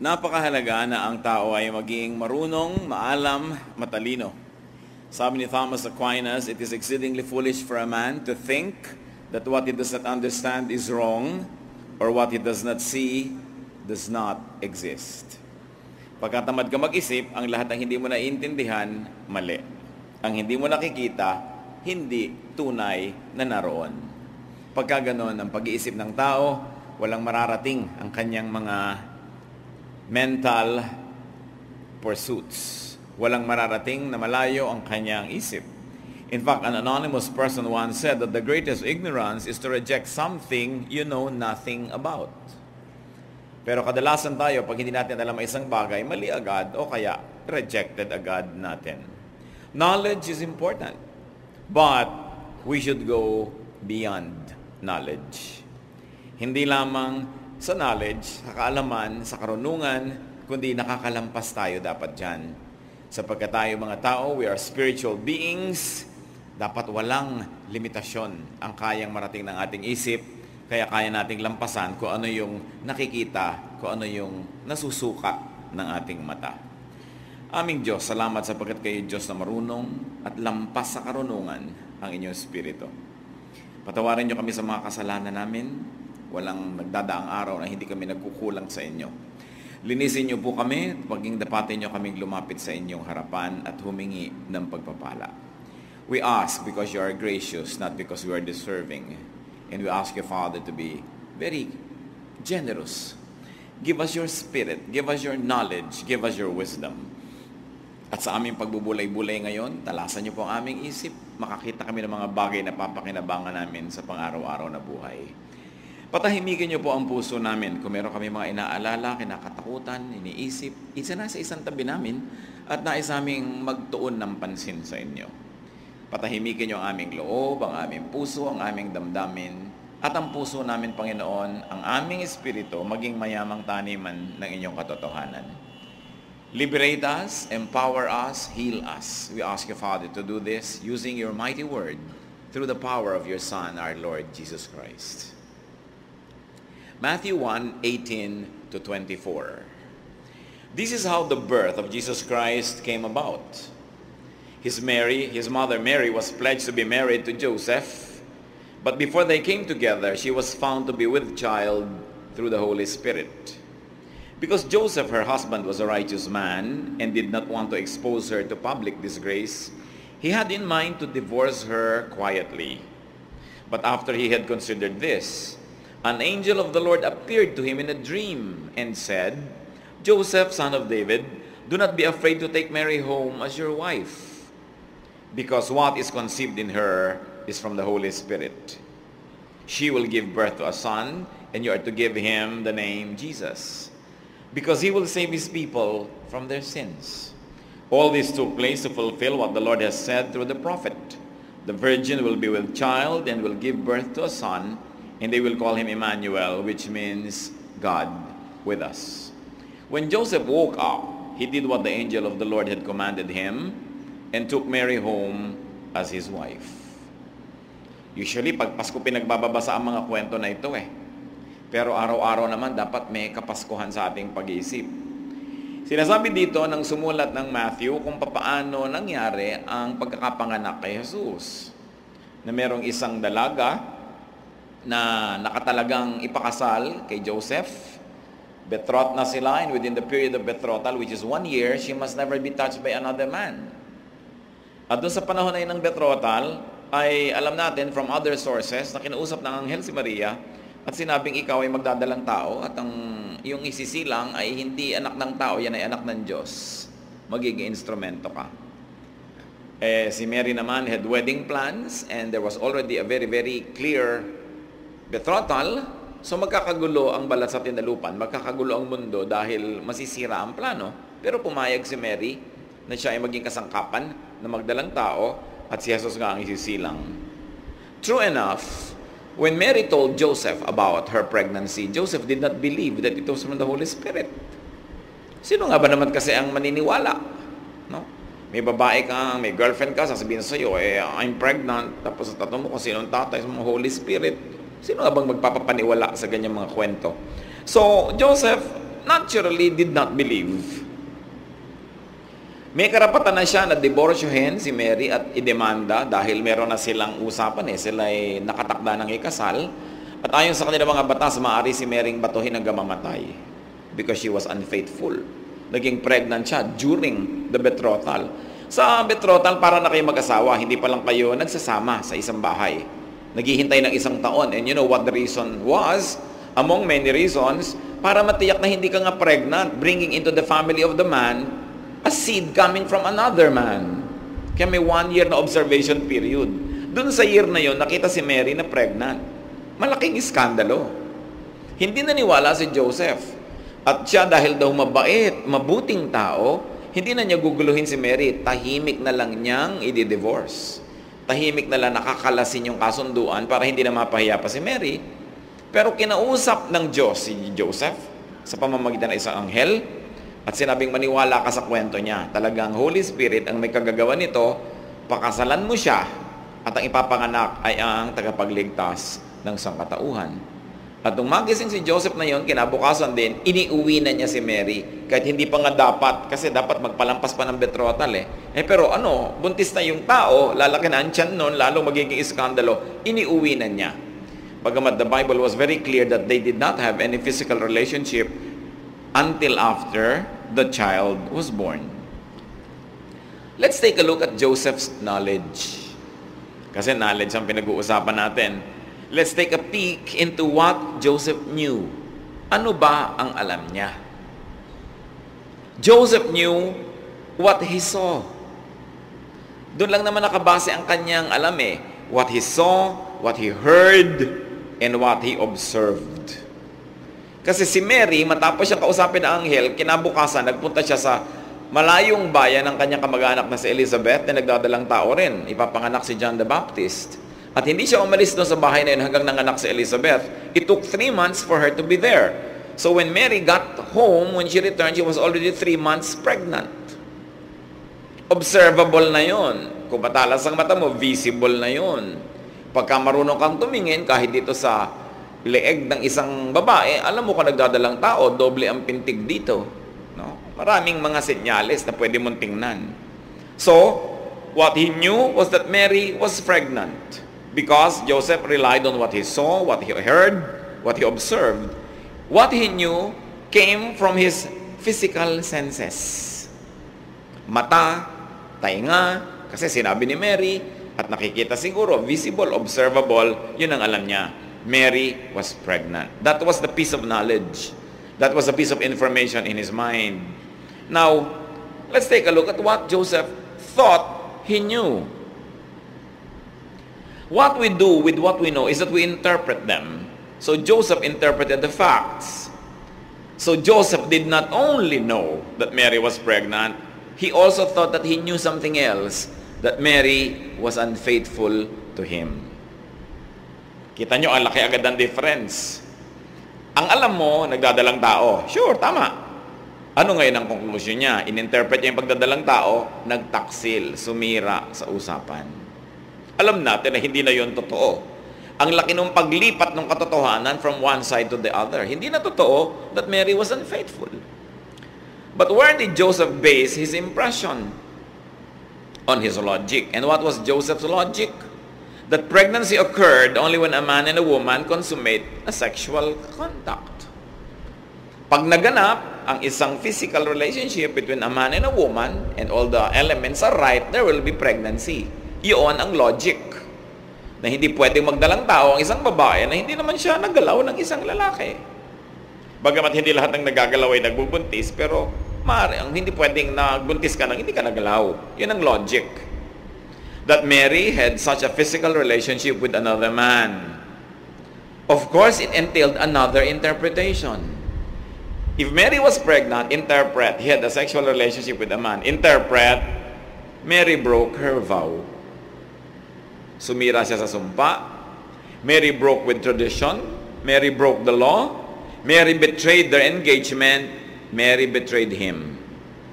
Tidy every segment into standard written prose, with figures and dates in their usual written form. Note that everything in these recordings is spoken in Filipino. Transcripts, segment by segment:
Napakahalaga na ang tao ay maging marunong, maalam, matalino. Sabi ni Thomas Aquinas, it is exceedingly foolish for a man to think that what he does not understand is wrong, or what he does not see does not exist. Pagkatamad ka mag-isip, ang lahat ng hindi mo naiintindihan, mali. Ang hindi mo nakikita, hindi tunay na naroon. Pagka ganon ang pag-iisip ng tao, walang mararating ang kanyang mga mental pursuits. Walang mararating na malayo ang kanyang isip. In fact, an anonymous person once said that the greatest ignorance is to reject something you know nothing about. Pero kadalasan tayo, pag hindi natin alam ang isang bagay, mali agad o kaya rejected agad natin. Knowledge is important, but we should go beyond knowledge. Hindi lamang sa knowledge, sa kaalaman, sa karunungan, kundi nakakalampas tayo dapat dyan. Sapagkat tayo mga tao, we are spiritual beings, dapat walang limitasyon ang kayang marating ng ating isip, kaya kaya nating lampasan kung ano yung nakikita, kung ano yung nasusukat ng ating mata. Aming Diyos, salamat sapagkat kayo Diyos na marunong at lampas sa karunungan ang inyong spirito. Patawarin niyo kami sa mga kasalanan namin. Walang nagdadaang araw na hindi kami nagkukulang sa inyo. Linisin niyo po kami, paging dapatin niyo kaming lumapit sa inyong harapan at humingi ng pagpapala. We ask because you are gracious, not because we are deserving. And we ask you, Father, to be very generous. Give us your spirit, give us your knowledge, give us your wisdom. At sa aming pagbubulay-bulay ngayon, talasan niyo po ang aming isip. Makakita kami ng mga bagay na papakinabangan namin sa pang-araw-araw na buhay. Patahimikin niyo po ang puso namin. Kung meron kami mga inaalala, kinakatakutan, iniisip, isa na sa isang tabi namin at nais aming magtuon ng pansin sa inyo. Patahimikin niyo ang aming loob, ang aming puso, ang aming damdamin, at ang puso namin, Panginoon, ang aming espiritu, maging mayamang taniman ng inyong katotohanan. Liberate us, empower us, heal us. We ask you, Father, to do this using your mighty word through the power of your Son, our Lord Jesus Christ. Matthew 1:18-24. This is how the birth of Jesus Christ came about. His mother Mary was pledged to be married to Joseph, but before they came together, she was found to be with child through the Holy Spirit. Because Joseph, her husband, was a righteous man and did not want to expose her to public disgrace, he had in mind to divorce her quietly. But after he had considered this, an angel of the Lord appeared to him in a dream and said, Joseph, son of David, do not be afraid to take Mary home as your wife, because what is conceived in her is from the Holy Spirit. She will give birth to a son, and you are to give him the name Jesus, because he will save his people from their sins. All this took place to fulfill what the Lord has said through the prophet. The virgin will be with child and will give birth to a son, and they will call him Emmanuel, which means God with us. When Joseph woke up, he did what the angel of the Lord had commanded him and took Mary home as his wife. Usually, pag Pasko pinagbababasa ang mga kwento na ito Pero araw-araw naman dapat may kapaskuhan sa ating pag-iisip. Sinasabi dito ng sumulat ng Matthew kung papaano nangyari ang pagkakapanganak kay Jesus. Na merong isang dalaga na nakatalagang ipakasal kay Joseph. Betrothed na sila, and within the period of betrothal, which is 1 year, she must never be touched by another man. At doon sa panahon na yun ng betrothal, ay alam natin from other sources na kinausap ng anghel si Maria at sinabing ikaw ay magdadalang tao at ang yung isisilang ay hindi anak ng tao, yan ay anak ng Diyos. Magiging instrumento ka. Si Mary naman had wedding plans and there was already a very, very clear betrothal, so magkakagulo ang balat sa tindalupan, magkakagulo ang mundo dahil masisira ang plano. Pero pumayag si Mary na siya ay maging kasangkapan na magdalang tao at si Jesus nga ang isisilang. True enough, when Mary told Joseph about her pregnancy, Joseph did not believe that it was from the Holy Spirit. Sino nga ba naman kasi ang maniniwala? No? May babae ka, may girlfriend ka, sasabihin sa'yo, I'm pregnant, tapos tatanong mo kung sino ang tatay sa mga Holy Spirit. Sino nga bang magpapapaniwala sa ganyang mga kwento? So, Joseph naturally did not believe. May karapatan na siya na diborsyohin si Mary at idemanda dahil meron na silang usapan sila ay nakatakda ng ikasal. At ayon sa kanilang mga batas, maaari si Mary batuhin hanggang mamatay because she was unfaithful. Naging pregnant siya during the betrothal. Sa betrothal, para na kayo mag-asawa, hindi pa lang kayo nagsasama sa isang bahay. Naghihintay ng isang taon. And you know what the reason was? Among many reasons, para matiyak na hindi ka nga pregnant, bringing into the family of the man a seed coming from another man. Kaya may 1 year na observation period. Doon sa year na yon, nakita si Mary na pregnant. Malaking iskandalo. Hindi naniwala si Joseph. At siya dahil daw mabait, mabuting tao, hindi na niya guguluhin si Mary. Tahimik na lang niyang i-divorce. Tahimik na lang nakakalasin yung kasunduan para hindi na mapahiya pa si Mary. Pero kinausap ng Diyos si Joseph sa pamamagitan ng isang anghel. At sinabing maniwala ka sa kwento niya. Talagang Holy Spirit ang may kagagawa nito, pakasalan mo siya at ang ipapanganak ay ang tagapagligtas ng sangkatauhan. At nung magising si Joseph na yon, kinabukasan din, iniuwi na niya si Mary. Kahit hindi pa nga dapat, kasi dapat magpalampas pa ng betrothal pero buntis na yung tao, lalaki na ang tiyan nun, lalo magiging iskandalo, iniuwi na niya. Bagamat the Bible was very clear that they did not have any physical relationship until after the child was born. Let's take a look at Joseph's knowledge. Kasi knowledge ang pinag-uusapan natin. Let's take a peek into what Joseph knew. Ano ba ang alam niya? Joseph knew what he saw. Doon lang naman nakabase ang kanyang alam What he saw, what he heard, and what he observed. Kasi si Mary, matapos siyang kausapin ng anghel, kinabukasan, nagpunta siya sa malayong bayan ng kanyang kamag-anak na si Elizabeth na nagdadalang tao rin. Ipapanganak si John the Baptist. At hindi siya umalis doon sa bahay na yun hanggang nanganak si Elizabeth. It took 3 months for her to be there. So when Mary got home, when she returned, she was already 3 months pregnant. Observable na yun. Kung matalas ang mata mo, visible na yun. Pagka marunong kang tumingin, kahit dito sa leeg ng isang babae, alam mo kung nagdadalang tao, doble ang pintig dito. Maraming mga senyales na pwede mong tingnan. So, what he knew was that Mary was pregnant because Joseph relied on what he saw, what he heard, what he observed. What he knew came from his physical senses. Mata, tainga, kasi sinabi ni Mary, at nakikita siguro, visible, observable, yun ang alam niya. Mary was pregnant. That was the piece of knowledge. That was a piece of information in his mind. Now, let's take a look at what Joseph thought he knew. What we do with what we know is that we interpret them. So Joseph interpreted the facts. So Joseph did not only know that Mary was pregnant, he also thought that he knew something else, that Mary was unfaithful to him. Kita nyo, ang laki agad ng difference. Ang alam mo, nagdadalang tao. Sure, tama. Ano ngayon ang conclusion niya? Ininterpret niya yung pagdadalang tao, nagtaksil, sumira sa usapan. Alam natin na hindi na yun totoo. Ang laki ng paglipat ng katotohanan from one side to the other. Hindi na totoo that Mary was unfaithful. But where did Joseph base his impression? On his logic. And what was Joseph's logic? That pregnancy occurred only when a man and a woman consummate a sexual contact. Pag naganap ang isang physical relationship between a man and a woman and all the elements are right, there will be pregnancy. Iyon ang logic. Na hindi pwedeng magdalang tao ang isang babae na hindi naman siya naggalaw ng isang lalaki. Bagamat hindi lahat ng nagagalaw ay nagbubuntis, pero ang hindi pwedeng nagbuntis ka nang hindi ka nagalaw. Yun ang logic. That Mary had such a physical relationship with another man. Of course, it entailed another interpretation. If Mary was pregnant, interpret, he had a sexual relationship with a man. Interpret, Mary broke her vow. Sumira siya sa sumpa. Mary broke with tradition. Mary broke the law. Mary betrayed their engagement. Mary betrayed him.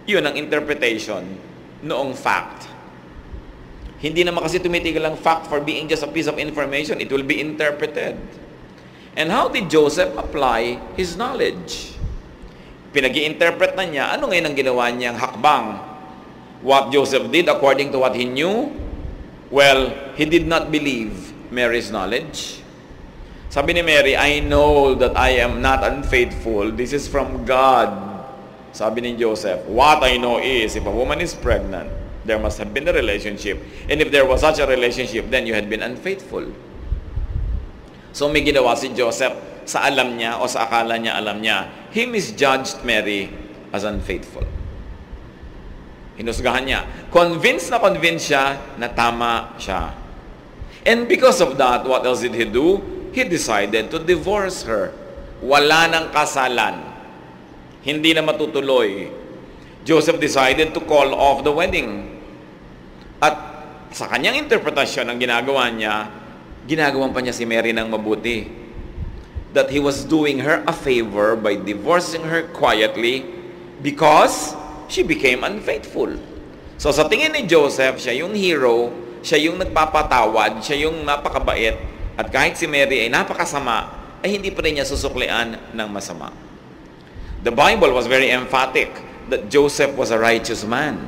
Yun ang interpretation noong fact. Hindi naman kasi tumitigil ang fact for being just a piece of information. It will be interpreted. And how did Joseph apply his knowledge? pinag-i-interpret na niya, ano ngayon ang ginawa niyang hakbang? What Joseph did according to what he knew? Well, he did not believe Mary's knowledge. Sabi ni Mary, I know that I am not unfaithful. This is from God. Sabi ni Joseph, what I know is, if a woman is pregnant, there must have been a relationship. And if there was such a relationship, then you had been unfaithful. So may ginawa si Joseph sa alam niya o sa akala niya alam niya. He misjudged Mary as unfaithful. Hinusgahan niya. Convinced siya na tama siya. And because of that, what else did he do? He decided to divorce her. Wala nang kasalan. Hindi na matutuloy. Joseph decided to call off the wedding. At sa kanyang interpretasyon ang ginagawa niya, ginagawan pa niya si Mary ng mabuti. That he was doing her a favor by divorcing her quietly because she became unfaithful. So sa tingin ni Joseph, siya yung hero, siya yung nagpapatawad, siya yung napakabait, at kahit si Mary ay napakasama, ay hindi pa rin niya susuklian ng masama. The Bible was very emphatic that Joseph was a righteous man.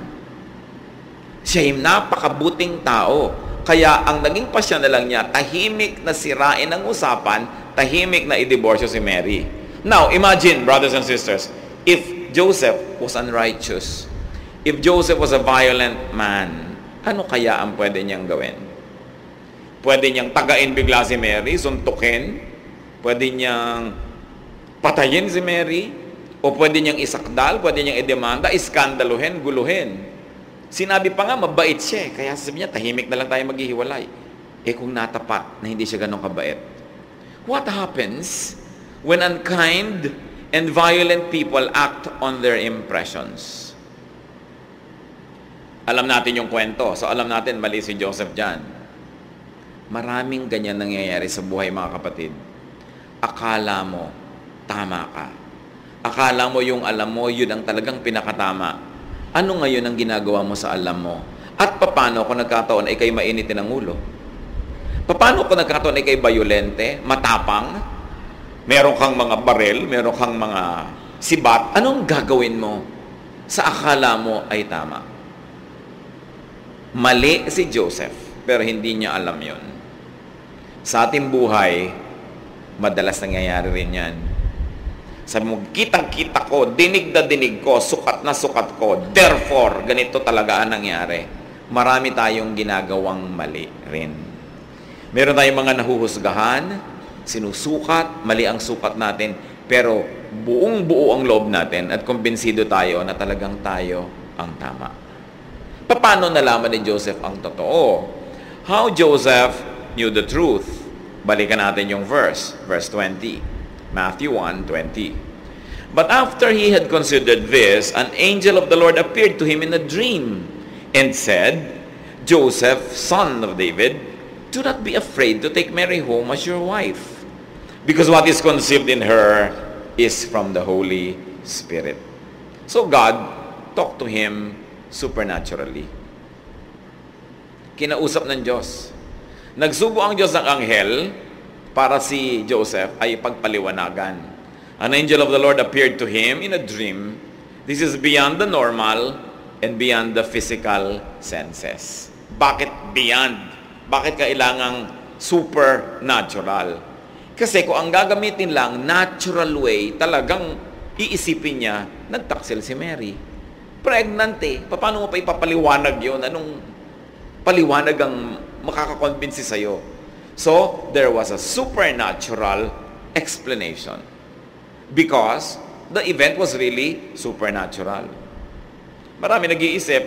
Siya yung napakabuting tao. Kaya ang naging pasya na lang niya, tahimik na sirain ang usapan, tahimik na i-divorce si Mary. Now, imagine, brothers and sisters, if Joseph was unrighteous, if Joseph was a violent man, ano kaya ang pwede niyang gawin? Pwede niyang tagain bigla si Mary, suntukin, pwede niyang patayin si Mary, o pwede niyang isakdal, pwede niyang idemanda, iskandaluhin, guluhin. Sinabi pa nga, mabait siya. Kaya sabi niya, tahimik na lang tayo maghihiwalay. Eh kung natapat na hindi siya ganun kabait. What happens when unkind and violent people act on their impressions? Alam natin yung kwento. So alam natin, mali si Joseph dyan. Maraming ganyan nangyayari sa buhay, mga kapatid. Akala mo, tama ka. Akala mo yung alam mo, yun ang talagang pinakatama. Ano ngayon ang ginagawa mo sa alam mo? At paano kung nagkataon ay kayo mainitin ang ulo? Paano kung nagkataon ay kayo bayolente, matapang, meron kang mga barel, meron kang mga sibat, anong gagawin mo sa akala mo ay tama? Mali si Joseph, pero hindi niya alam yon. Sa ating buhay, madalas nangyayari rin yan. Sabi mo, kitang-kita ko, dinig na dinig ko, sukat na sukat ko, therefore, ganito talaga ang nangyari. Marami tayong ginagawang mali rin. Meron tayong mga nahuhusgahan, sinusukat, mali ang sukat natin, pero buong-buo ang loob natin at kumbinsido tayo na talagang tayo ang tama. Paano nalaman ni Joseph ang totoo? How Joseph knew the truth? Balikan natin yung verse 20. Matthew 1:20. But after he had considered this, an angel of the Lord appeared to him in a dream and said, Joseph, son of David, do not be afraid to take Mary home as your wife, because what is conceived in her is from the Holy Spirit. So God talked to him supernaturally. Kinausap ng Diyos. Nagsugo ang Diyos ng anghel para si Joseph ay pagpaliwanagan. An angel of the Lord appeared to him in a dream. This is beyond the normal and beyond the physical senses. Bakit beyond? Bakit kailangang supernatural? Kasi kung ang gagamitin lang, natural way, talagang iisipin niya, nagtaksil si Mary. Pregnant eh. Paano mo pa ipapaliwanag yun? Anong paliwanag ang makakakonvince sa'yo? So, there was a supernatural explanation. Because the event was really supernatural. Marami nag-iisip,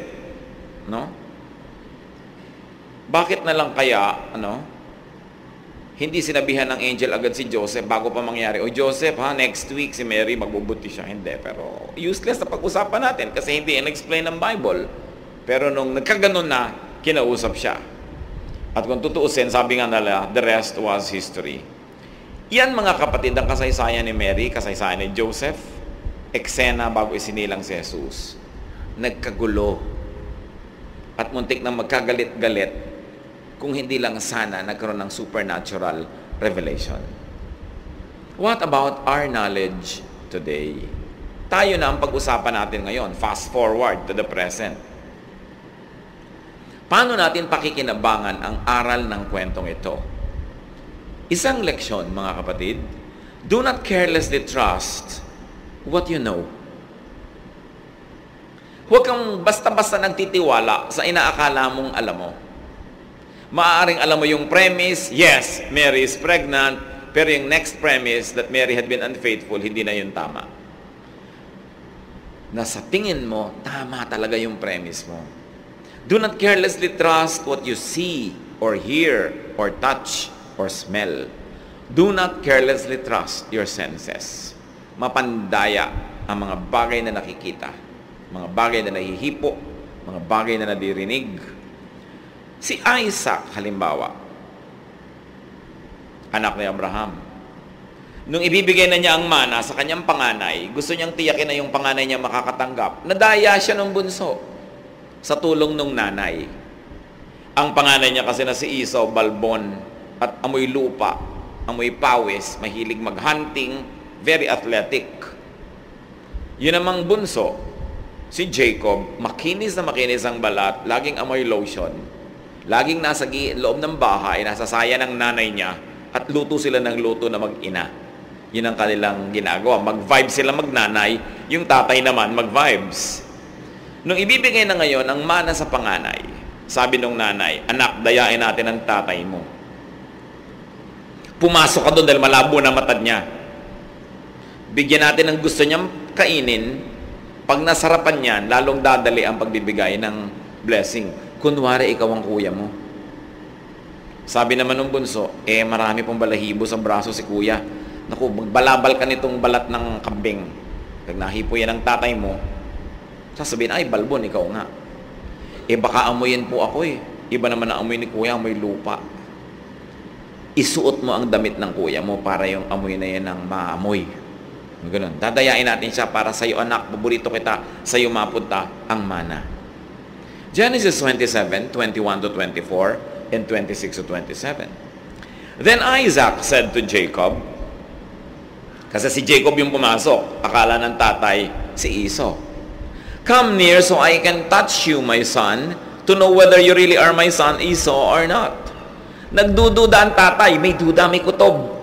no? Bakit na lang kaya, hindi sinabihan ng angel agad si Joseph bago pa mangyari, o Joseph, next week si Mary magbubuti siya. Hindi, pero useless na pag-usapan natin kasi hindi in-explain ng Bible. Pero nung nagkaganon na, kinausap siya. At kung tutuusin, sabi nga nila, the rest was history. Yan, mga kapatid, ang kasaysayan ni Mary, kasaysayan ni Joseph, eksena bago isinilang si Jesus. Nagkagulo. At muntik na magkagalit-galit kung hindi lang sana nagkaroon ng supernatural revelation. What about our knowledge today? tayo na ang pag-usapan natin ngayon. Fast forward to the present. Paano natin pakikinabangan ang aral ng kwentong ito? Isang leksyon, mga kapatid, do not carelessly trust what you know. Huwag kang basta-basta nagtitiwala sa inaakala mong alam mo. Maaaring alam mo yung premise, yes, Mary is pregnant, pero yung next premise that Mary had been unfaithful, hindi na yun tama. Na sa tingin mo, tama talaga yung premise mo. Do not carelessly trust what you see or hear or touch or smell. Do not carelessly trust your senses. Mapandaya ang mga bagay na nakikita, mga bagay na nahihipo, mga bagay na nadirinig. Si Isaac, halimbawa, anak ni Abraham. Nung ibibigay na niya ang mana sa kanyang panganay, gusto niyang tiyakin na yung panganay niya makakatanggap. Nadaya siya ng bunso sa tulong ng nanay. Ang panganay niya kasi na si Esau, balbon at amoy lupa, amoy pawis, mahilig mag-hunting, very athletic. Yun namang bunso, si Jacob, makinis na makinis ang balat, laging amoy lotion, laging nasa loob ng bahay, nasa saya ng nanay niya, at luto sila ng luto na mag-ina. Yun ang kanilang ginagawa. Mag-vibes sila magnanay, yung tatay naman mag-vibes. Nung ibibigay na ngayon ang mana sa panganay, sabi nung nanay, anak, dayain natin ang tatay mo. Pumasok ka doon dahil malabo na mata niya. Bigyan natin ng gusto niyang kainin. Pag nasarapan niyan, lalong dadali ang pagbibigay ng blessing. Kunwari, ikaw ang kuya mo. Sabi naman ng bunso, marami pong balahibo sa braso si kuya. Naku, magbalabal ka nitong balat ng kambing. Pag nahipo yan ng tatay mo, sasabihin, ay, balbon, ikaw nga. Baka amoyin po ako Iba naman ang amoy ni kuya, amoy lupa. Isuot mo ang damit ng kuya mo para yung amoy na yan ang maamoy. Ganun. Dadayain natin siya para sa iyo, anak, paborito kita, sa iyo mapunta ang mana. Genesis 27, 21 to 24, and 26 to 27. Then Isaac said to Jacob, kasi si Jacob yung pumasok, akala ng tatay si Esau, come near so I can touch you, my son, to know whether you really are my son Esau or not. Nagdududa ang tatay, may duda, may kutob.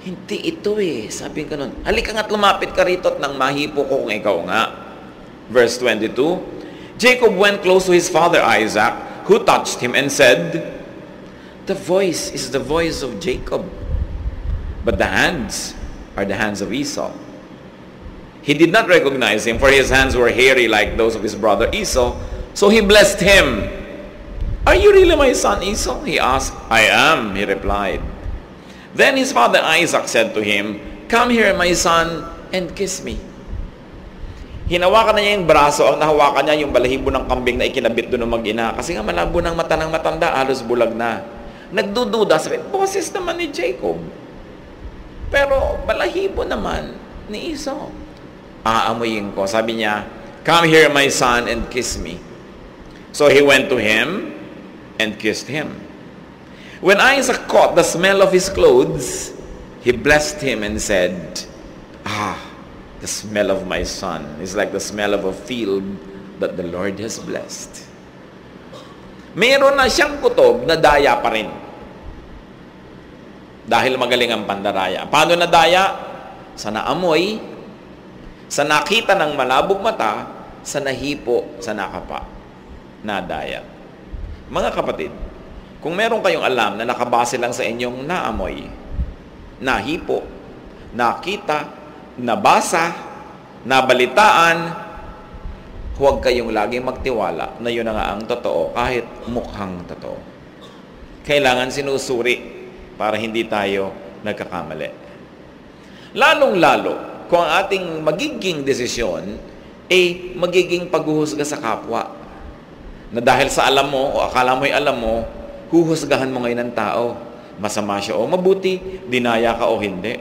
Hindi ito sabi ka nun. Halika nga't lumapit ka rito at nang mahipo ko kung ikaw nga. Verse 22, Jacob went close to his father Isaac, who touched him and said, the voice is the voice of Jacob, but the hands are the hands of Esau. He did not recognize him, for his hands were hairy like those of his brother Esau, so he blessed him. Are you really my son Esau? He asked. I am, he replied. Then his father Isaac said to him, come here, my son, and kiss me. Hinawakan na niya yung braso, ang nahawakan niya yung balahibo ng kambing na ikinabit doon ng mag-ina. Kasi nga malabo ng mata ng matanda, halos bulag na. Nagdududa, sabi, boses naman ni Jacob. Pero balahibo naman ni Esau. Aamuyin ko. Sabi niya, come here, my son, and kiss me. So he went to him and kissed him. When Isaac caught the smell of his clothes, he blessed him and said, the smell of my son is like the smell of a field that the Lord has blessed. Meron na siyang kutob na daya pa rin. Dahil magaling ang pandaraya. Paano nadaya? Sa naamoy, sa nakita ng malabog mata, sa nahipo, sa nakapa. Nadaya. Mga kapatid, kung meron kayong alam na nakabase lang sa inyong naamoy, nahipo, nakita, nabasa, nabalitaan, huwag kayong laging magtiwala na yun na nga ang totoo kahit mukhang totoo. Kailangan sinusuri para hindi tayo nagkakamali. Lalong-lalo kung ang ating magiging desisyon ay magiging paghuhusga sa kapwa. Na dahil sa alam mo o akala mo'y alam mo, huhusgahan mo ngayon ng tao. Masama siya o mabuti, dinaya ka o hindi.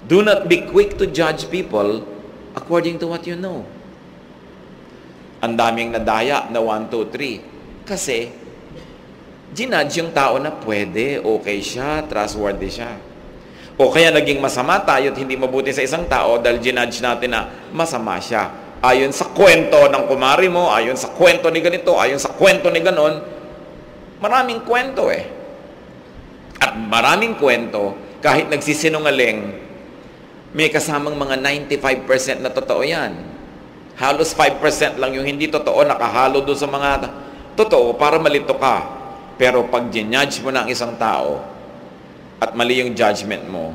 Do not be quick to judge people according to what you know. Ang daming nadaya na 1, 2, 3. Kasi, ginudge yung tao na pwede, okay siya, trustworthy siya. O kaya naging masama tayo at hindi mabuti sa isang tao dahil ginudge natin na masama siya. Ayon sa kwento ng kumari mo, ayon sa kwento ni ganito, ayon sa kwento ni ganon, maraming kwento eh. At maraming kwento, kahit nagsisinungaling, may kasamang mga 95% na totoo yan. Halos 5% lang yung hindi totoo, nakahalo doon sa mga totoo para malito ka. Pero pag ginudge mo na ang isang tao at mali yung judgment mo,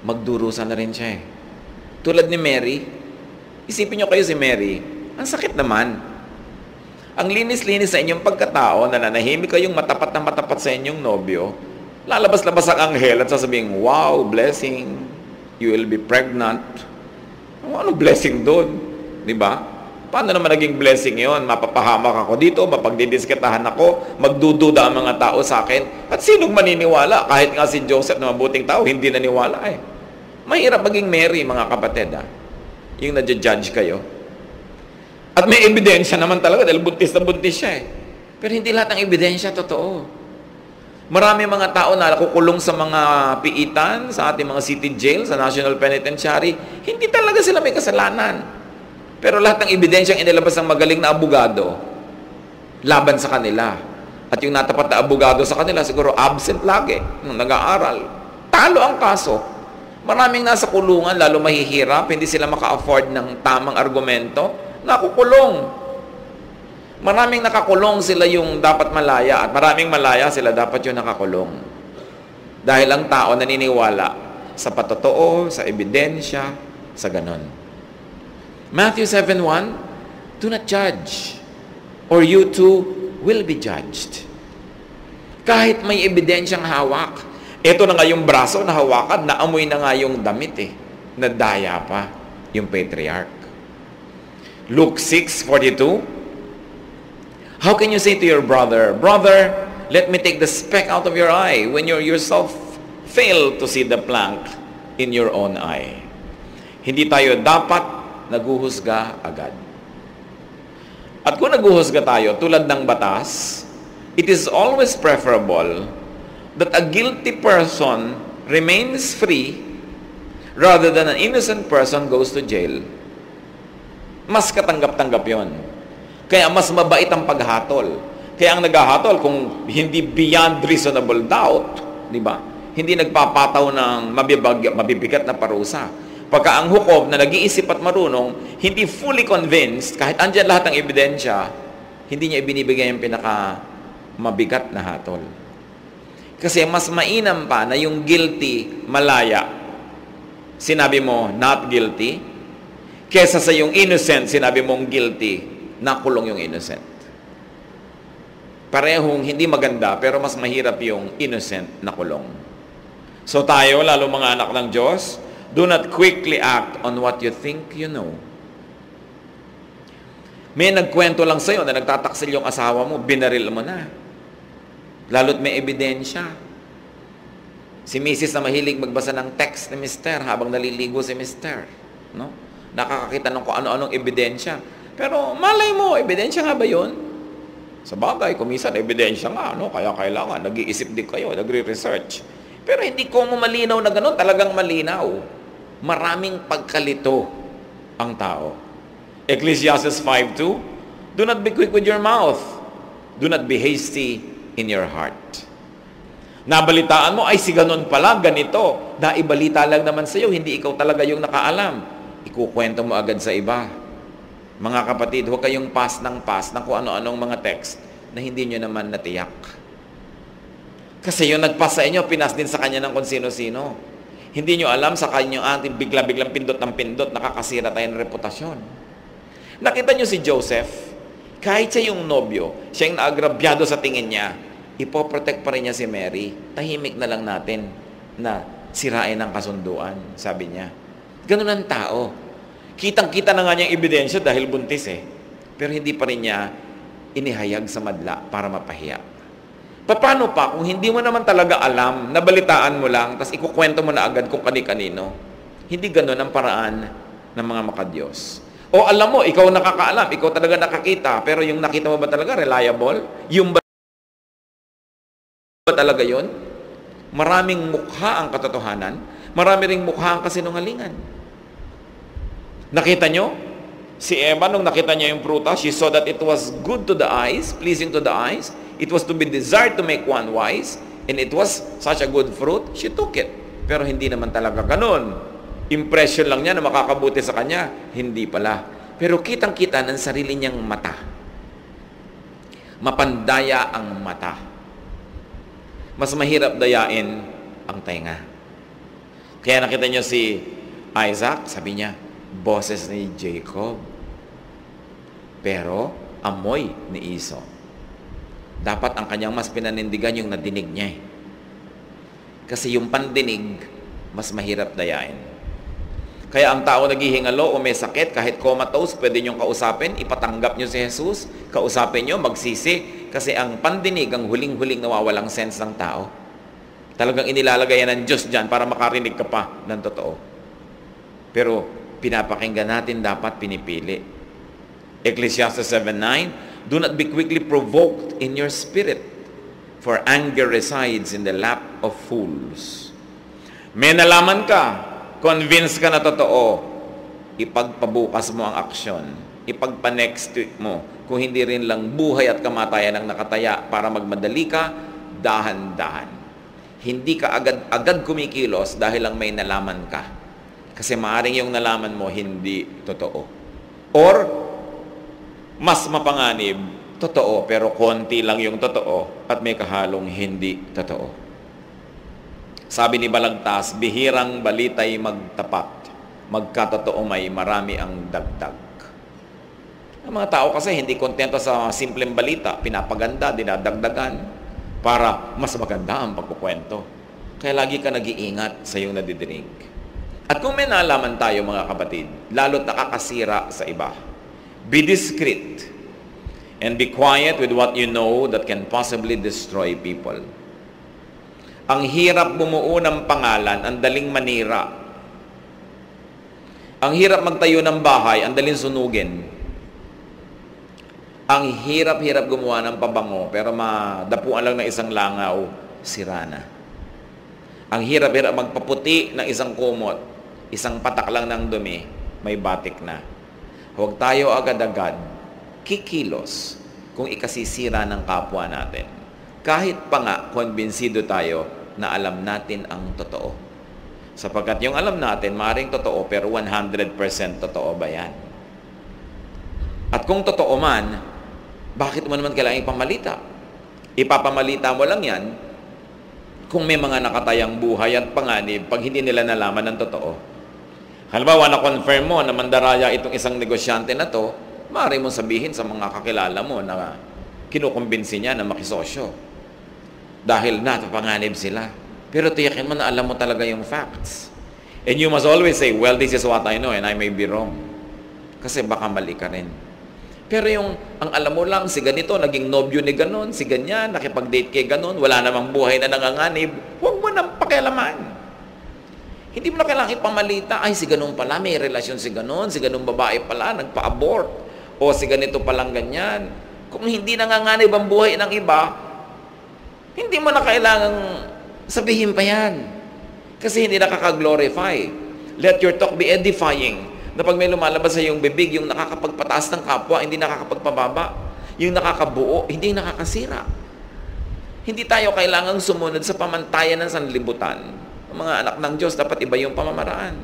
magdurusa na rin siya eh. Tulad ni Mary, isipin nyo kayo si Mary, ang sakit naman. Ang linis-linis sa inyong pagkatao, nananahimik kayong matapat na matapat sa inyong nobyo, lalabas-labas ang anghel at sasabing, wow, blessing, you will be pregnant. Ano blessing doon? Di ba? Paano naman naging blessing yon? Mapapahamak ako dito, mapagdidisketahan ako, magdududa ang mga tao sa akin. At sinong maniniwala? Kahit nga si Joseph na mabuting tao, hindi naniwala eh. Mahirap maging Mary, mga kapatid yung nadja-judge kayo. At may ebidensya naman talaga dahil buntis na buntis siya eh. Pero hindi lahat ng ebidensya totoo. Marami mga tao na nakukulong sa mga piitan, sa ating mga city jail, sa National Penitentiary, hindi talaga sila may kasalanan. Pero lahat ng ebidensyang inilabas ng magaling na abogado, laban sa kanila. At yung natapat na abogado sa kanila, siguro absent lagi, nung nag-aaral. Talo ang kaso. Maraming nasa kulungan, lalo mahihirap, hindi sila maka-afford ng tamang argumento, nakukulong. Maraming nakakulong sila yung dapat malaya at maraming malaya sila dapat yung nakakulong. Dahil ang tao naniniwala sa patotoo, sa ebidensya, sa ganon. Matthew 7:1, do not judge, or you too will be judged. Kahit may ebidensyang hawak, ito na nga yung braso na hawakan, naamoy na nga yung damit eh, nadaya pa yung patriarch. Luke 6:42, how can you say to your brother, brother, let me take the speck out of your eye when you yourself fail to see the plank in your own eye? Hindi tayo dapat naguhusga agad. At kung naguhusga tayo, tulad ng batas, it is always preferable that a guilty person remains free rather than an innocent person goes to jail. Mas katanggap-tanggap yon. Kaya mas mabait ang paghatol. Kaya ang naghahatol, kung hindi beyond reasonable doubt, di ba? Hindi nagpapataw ng mabibigat na parusa. Pagka ang hukom na nag-iisip at marunong, hindi fully convinced, kahit andyan lahat ng ebidensya, hindi niya ibinibigay yung pinaka mabigat na hatol. Kasi mas mainam pa na yung guilty, malaya. Sinabi mo, not guilty. Kesa sa yung innocent, sinabi mong guilty, nakulong yung innocent. Parehong hindi maganda, pero mas mahirap yung innocent na kulong. So tayo, lalo mga anak ng Diyos, do not quickly act on what you think you know. May nagkwento lang sa'yo na nagtataksil yung asawa mo, binaril mo na. Lalo't may ebidensya. Si Mrs. na mahilig magbasa ng text ni Mr. habang naliligo si Mr. No? Nakakakita ng kung ano-anong ebidensya. Pero malay mo, ebidensya nga ba yun? Sa bagay, kumisan, ebidensya nga, no? Kaya kailangan, nag-iisip din kayo, nagre-research. Pero hindi ko mo malinaw na gano'n, talagang malinaw. Maraming pagkalito ang tao. Ecclesiastes 5:2, do not be quick with your mouth. Do not be hasty in your heart. Nabalitaan mo, ay si ganun pala, ganito. Naibalita lang naman sa iyo, hindi ikaw talaga yung nakaalam. Ikukwento mo agad sa iba. Mga kapatid, huwag kayong pass ng kung ano-anong mga text na hindi nyo naman natiyak. Kasi yung nagpass sa inyo, pinas din sa kanya ng kung sino-sino. Hindi nyo alam sa kanyang ating bigla-biglang pindot ng pindot, nakakasira tayo ng reputasyon. Nakita nyo si Joseph, kahit siya yung nobyo, siya yung naagrabyado sa tingin niya, ipoprotect pa rin niya si Mary. Tahimik na lang natin na sirain ang kasunduan, sabi niya. Ganun ang tao. Kitang-kita na nga niyang ebidensya dahil buntis eh. Pero hindi pa rin niya inihayag sa madla para mapahiya. Paano pa kung hindi mo naman talaga alam, nabalitaan mo lang, tapos ikukwento mo na agad kung kani-kanino? Hindi ganun ang paraan ng mga makadiyos. O alam mo, ikaw nakakaalam, ikaw talaga nakakita, pero yung nakita mo ba talaga reliable? Yung ba talaga yun? Maraming mukha ang katotohanan, Marami ring mukha ang kasinungalingan. Nakita nyo? Si Eva, nung nakita niya yung prutas, she saw that it was good to the eyes, pleasing to the eyes. It was to be desired to make one wise. And it was such a good fruit, she took it. Pero hindi naman talaga ganun. Impression lang niya na makakabuti sa kanya. Hindi pala. Pero kitang-kita ng sarili niyang mata. Mapandaya ang mata. Mas mahirap dayain ang tenga. Kaya nakita niyo si Isaac, sabi niya, boses ni Jacob. Pero amoy ni Esau. Dapat ang kanyang mas pinanindigan yung nadinig niya. Kasi yung pandinig, mas mahirap dayain. Kaya ang tao naghihingalo o may sakit, kahit comatose, pwede niyong kausapin, ipatanggap niyo si Jesus, kausapin niyo, magsisi, kasi ang pandinig, ang huling-huling nawawalang sense ng tao. Talagang inilalagay yan ng Diyos dyan para makarinig ka pa ng totoo. Pero pinapakinggan natin, dapat pinipili. Ecclesiastes 7:9, do not be quickly provoked in your spirit, for anger resides in the lap of fools. May nalaman ka, convince ka na totoo, ipagpabukas mo ang aksyon, ipagpa-next week mo, kung hindi rin lang buhay at kamatayan ang nakataya para magmadali ka, dahan-dahan. Hindi ka agad kumikilos dahil lang may nalaman ka. Kasi maaaring yung nalaman mo hindi totoo. Or, mas mapanganib, totoo, pero konti lang yung totoo at may kahalong hindi totoo. Sabi ni Balagtas, bihirang balita'y magtapat, magkatotoo may marami ang dagdag. Ang mga tao kasi hindi kontento sa simpleng balita, pinapaganda, dinadagdagan, para mas maganda ang pagkukwento. Kaya lagi ka nag-iingat sa iyong nadidinig. At kung may nalaman tayo mga kapatid, lalo't nakakasira sa iba, be discreet and be quiet with what you know that can possibly destroy people. Ang hirap bumuo ng pangalan, ang daling manira. Ang hirap magtayo ng bahay, ang daling sunugin. Ang hirap-hirap gumawa ng pabango, pero madapuan lang ng isang langaw, sira na. Ang hirap-hirap magpaputi ng isang kumot, isang patak lang ng dumi, may batik na. Huwag tayo agad-agad kikilos kung ikasisira ng kapwa natin. Kahit pa nga, konbinsido tayo na alam natin ang totoo. Sapagkat yung alam natin, maaaring totoo, pero 100% totoo ba yan? At kung totoo man, bakit mo naman kailangan ipamalita? Ipapamalita mo lang yan kung may mga nakatayang buhay at panganib pag hindi nila nalaman ng totoo. Halimbawa, na-confirm mo na mandaraya itong isang negosyante na to, maaari mong sabihin sa mga kakilala mo na kinukumbinsi niya na makisosyo. Dahil napapanganib sila. Pero tiyakin mo na alam mo talaga yung facts. And you must always say, well, this is what I know and I may be wrong. Kasi baka mali ka rin. Pero yung, ang alam mo lang, si ganito, naging nobyo ni ganon, si ganyan, nakipag-date kay ganon, wala namang buhay na nanganganib, huwag mo nang pakialaman. Hindi mo na kailangan ipamalita, ay si ganon pala, may relasyon si ganon babae pala, nagpa-abort, o si ganito palang ganyan. Kung hindi nanganganib ang buhay ng iba, hindi mo na kailangang sabihin pa yan. Kasi hindi nakaka-glorify. Let your talk be edifying. Na pag may lumalabas sa iyong bibig, yung nakakapagpataas ng kapwa, hindi nakakapagpababa. Yung nakakabuo, hindi nakakasira. Hindi tayo kailangang sumunod sa pamantayan ng sanlibutan. Ang mga anak ng Diyos, dapat iba yung pamamaraan.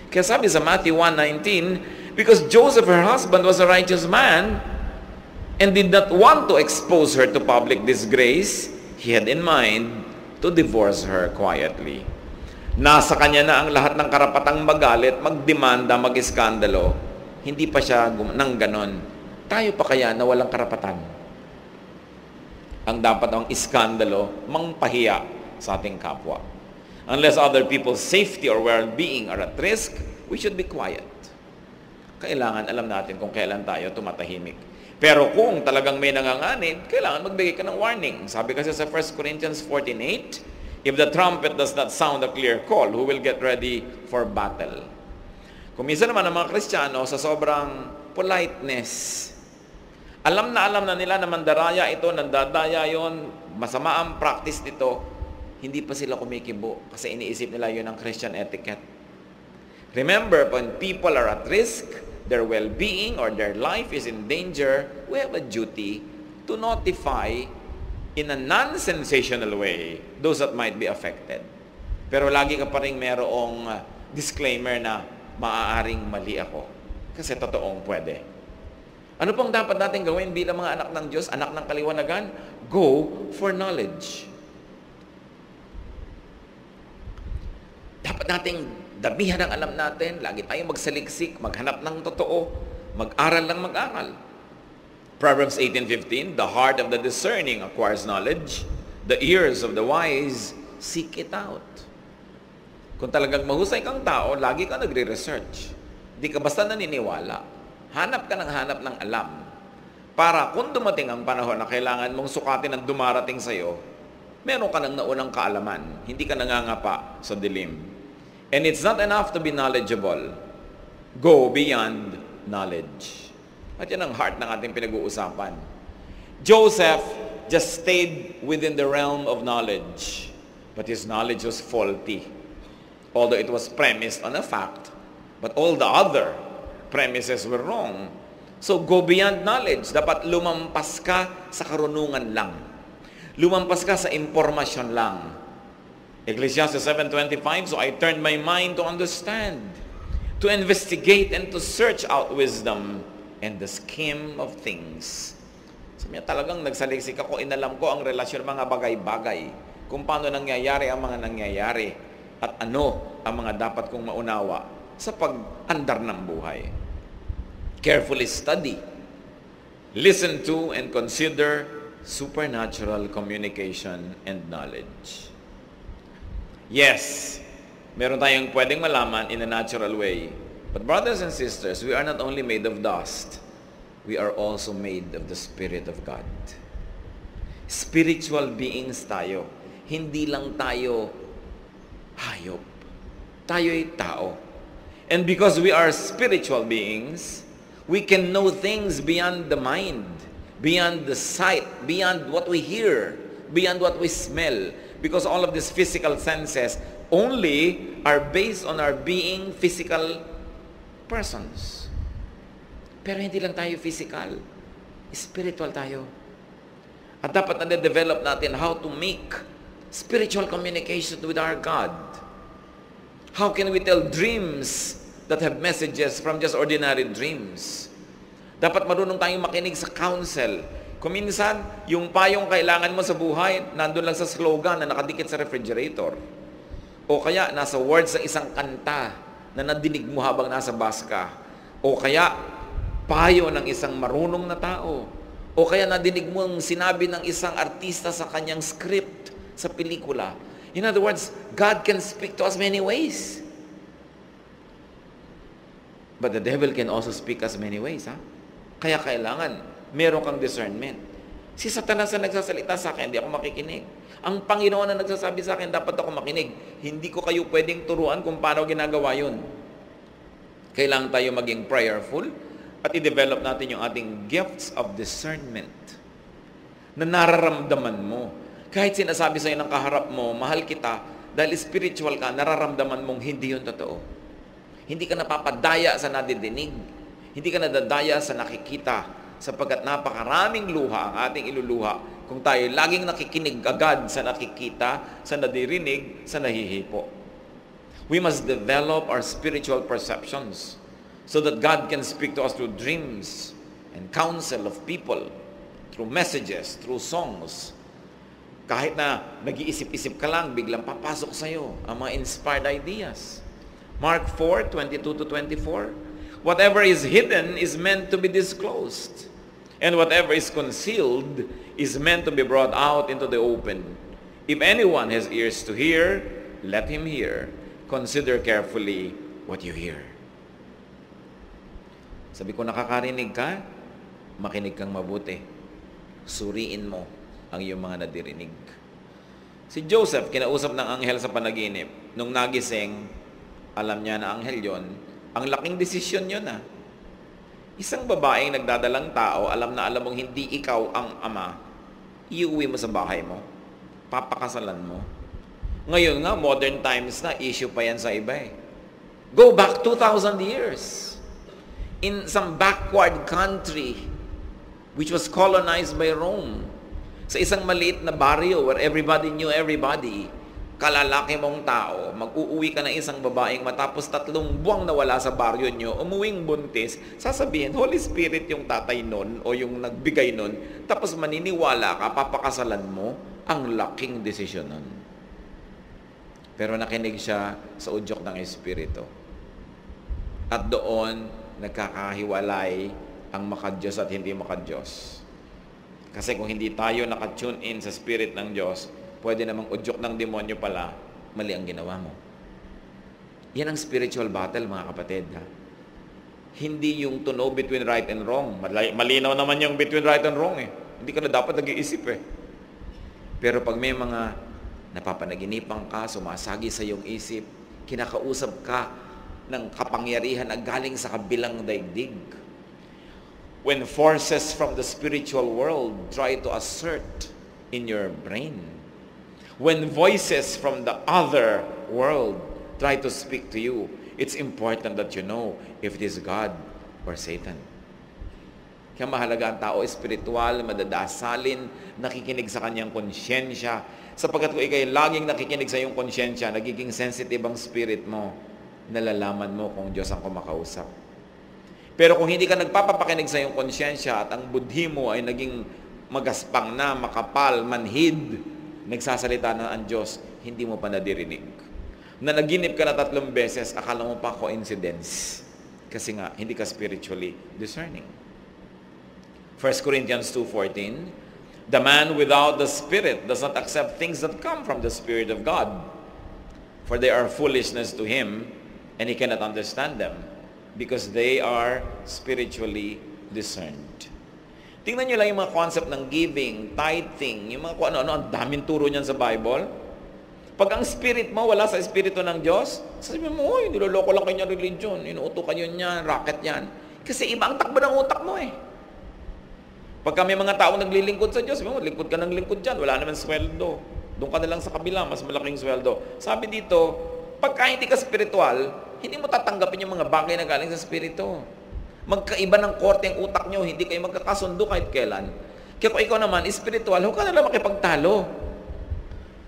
Kaya sabi sa Matthew 1:19, because Joseph, her husband, was a righteous man and did not want to expose her to public disgrace, he had in mind to divorce her quietly. Nasa kanya na ang lahat ng karapatang magalit, magdemanda, mag-iskandalo. Hindi pa siya nang ganon. Tayo pa kaya na walang karapatan? Ang dapat ang iskandalo, mangpahiya sa ating kapwa. Unless other people's safety or well-being are at risk, we should be quiet. Kailangan alam natin kung kailan tayo tumatahimik. Pero kung talagang may nanganganib, kailangan magbigay ka ng warning. Sabi kasi sa 1 Corinthians 14:8, if the trumpet does not sound a clear call, who will get ready for battle? Kung minsan naman ang mga Kristiyano, sa sobrang politeness, alam na nila na mandaraya ito, nandadaya yon, masama ang practice nito, hindi pa sila kumikibo kasi iniisip nila yun ang Christian etiquette. Remember, when people are at risk, their well-being or their life is in danger, we have a duty to notify in a non-sensational way those that might be affected. Pero lagi ka pa rin merong disclaimer na maaaring mali ako kasi totoong pwede. Ano pong dapat natin gawin bilang mga anak ng Diyos, anak ng kaliwanagan? Go for knowledge. Dapat nating damihan ang alam natin, lagi tayong magsaliksik, maghanap ng totoo, mag-aral lang mag-aral. Proverbs 18:15, the heart of the discerning acquires knowledge, the ears of the wise seek it out. Kung talagang mahusay kang tao, lagi ka nagre-research. Di ka basta naniniwala. Hanap ka ng alam. Para kung dumating ang panahon na kailangan mong sukatin ang dumarating sa'yo, meron ka ng naunang kaalaman. Hindi ka nangangapa sa dilim. And it's not enough to be knowledgeable. Go beyond knowledge. At yan ang heart ng ating pinag-uusapan. Joseph just stayed within the realm of knowledge. But his knowledge was faulty. Although it was premised on a fact, but all the other premises were wrong. So go beyond knowledge. Dapat lumampas ka sa karunungan lang. Lumampas ka sa impormasyon lang. Ecclesiastes 7:25, so I turned my mind to understand, to investigate and to search out wisdom and the scheme of things. Sabi niya, talagang nagsaliksik ako, inalam ko ang relasyon mga bagay-bagay, kung paano nangyayari ang mga nangyayari, at ano ang mga dapat kong maunawa sa pag-andar ng buhay. Carefully study, listen to, and consider supernatural communication and knowledge. Yes, meron tayong pwedeng malaman in a natural way. But brothers and sisters, we are not only made of dust, we are also made of the Spirit of God. Spiritual beings tayo. Hindi lang tayo hayop. Tayo'y tao. And because we are spiritual beings, we can know things beyond the mind, beyond the sight, beyond what we hear, beyond what we smell. Because all of these physical senses only are based on our being physical persons. Pero hindi lang tayo physical. Spiritual tayo. At dapat na-develop natin how to make spiritual communication with our God. How can we tell dreams that have messages from just ordinary dreams? Dapat marunong tayong makinig sa counsel. Kung minsan, yung payong kailangan mo sa buhay, nandun lang sa slogan na nakadikit sa refrigerator. O kaya, nasa words ng isang kanta na nadinig mo habang nasa bus ka. O kaya, payo ng isang marunong na tao. O kaya, nadinig mo ang sinabi ng isang artista sa kanyang script sa pelikula. In other words, God can speak to us many ways. But the devil can also speak us many ways. Kaya kailangan, meron kang discernment. Si Satanas na nagsasalita sa akin, hindi ako makikinig. Ang Panginoon na nagsasabi sa akin, dapat ako makinig. Hindi ko kayo pwedeng turuan kung paano ginagawa yun. Kailangan tayo maging prayerful at i-develop natin yung ating gifts of discernment na nararamdaman mo. Kahit sinasabi sa'yo ng kaharap mo, mahal kita, dahil spiritual ka, nararamdaman mong hindi yun totoo. Hindi ka napapadaya sa nadidinig. Hindi ka nadadaya sa nakikita, sapagkat napakaraming luha ang ating iluluha kung tayo laging nakikinig agad sa nakikita, sa nadirinig, sa nahihipo. We must develop our spiritual perceptions so that God can speak to us through dreams and counsel of people, through messages, through songs. Kahit na nag-iisip-isip ka lang, biglang papasok sa'yo ang mga inspired ideas. Mark 4:22-24, whatever is hidden is meant to be disclosed, and whatever is concealed is meant to be brought out into the open. If anyone has ears to hear, let him hear. Consider carefully what you hear. Sabi ko, nakakarinig ka, makinig kang mabuti. Suriin mo ang iyong mga nadirinig. Si Joseph, kinausap ng anghel sa panaginip. Nung nagising, alam niya na anghel yon. Ang laking desisyon yun . Isang babaeng nagdadalang tao, alam na alam mong hindi ikaw ang ama, iuwi mo sa bahay mo, papakasalan mo, Ngayon nga, modern times na, issue pa yan sa iba eh. Go back 2,000 years. In some backward country, which was colonized by Rome, sa isang maliit na baryo where everybody knew everybody, kalalaki mong tao, mag-uuwi ka ng isang babaeng matapos 3 buwang nawala sa baryo nyo, umuwing buntis, sasabihin, Holy Spirit yung tatay nun o yung nagbigay nun, tapos maniniwala ka, papakasalan mo, ang laking desisyon nun. Pero nakinig siya sa udyok ng Espiritu. At doon, nagkakahiwalay ang makadiyos at hindi makadiyos. Kasi kung hindi tayo nakatune in sa Spirit ng Diyos, pwede namang udyok ng demonyo pala, mali ang ginawa mo. Yan ang spiritual battle, mga kapatid. Ha? Hindi yung to know between right and wrong. Malinaw naman yung between right and wrong eh. Hindi ka na dapat nag-iisip eh. Pero pag may mga napapanaginipan ka, sumasagi sa iyong isip, kinakausap ka ng kapangyarihan na galing sa kabilang daigdig. When forces from the spiritual world try to assert in your brain, when voices from the other world try to speak to you, it's important that you know if it is God or Satan. Kaya mahalaga ang tao espiritual, madadasalin, nakikinig sa kanyang konsyensya. Sapagkat kung ikay laging nakikinig sa iyong konsyensya, nagiging sensitive ang spirit mo, nalalaman mo kung Diyos ang kumakausap. Pero kung hindi ka nagpapapakinig sa iyong konsyensya at ang budhi mo ay naging magaspang na, makapal, manhid, nagsasalita na ang Diyos, hindi mo pa nadirinig. Nanaginip ka na 3 beses, akala mo pa coincidence. Kasi nga, hindi ka spiritually discerning. 1 Corinthians 2:14, the man without the Spirit does not accept things that come from the Spirit of God, for they are foolishness to him, and he cannot understand them, because they are spiritually discerned. Tingnan nyo lang yung mga concept ng giving, tithing, yung mga kung ano-ano, ang daming turo niyan sa Bible. Pag ang spirit mo wala sa espiritu ng Diyos, sasabihin mo, oy, niloloko lang kayo ng religion, inuuto kayo niyan, racket yan. Kasi iba ang takbo ng utak mo eh. Pagka may mga tao naglilingkod sa Diyos, lingkod ka ng lingkod dyan, wala naman sweldo. Doon ka na lang sa kabila, mas malaking sweldo. Sabi dito, pagka hindi ka spiritual, hindi mo tatanggapin yung mga bagay na galing sa spirito. Magkaiba ng korte ang utak nyo, hindi kayo magkakasundo kahit kailan. Kaya kung ikaw naman, spiritual, huwag ka na lang makipagtalo.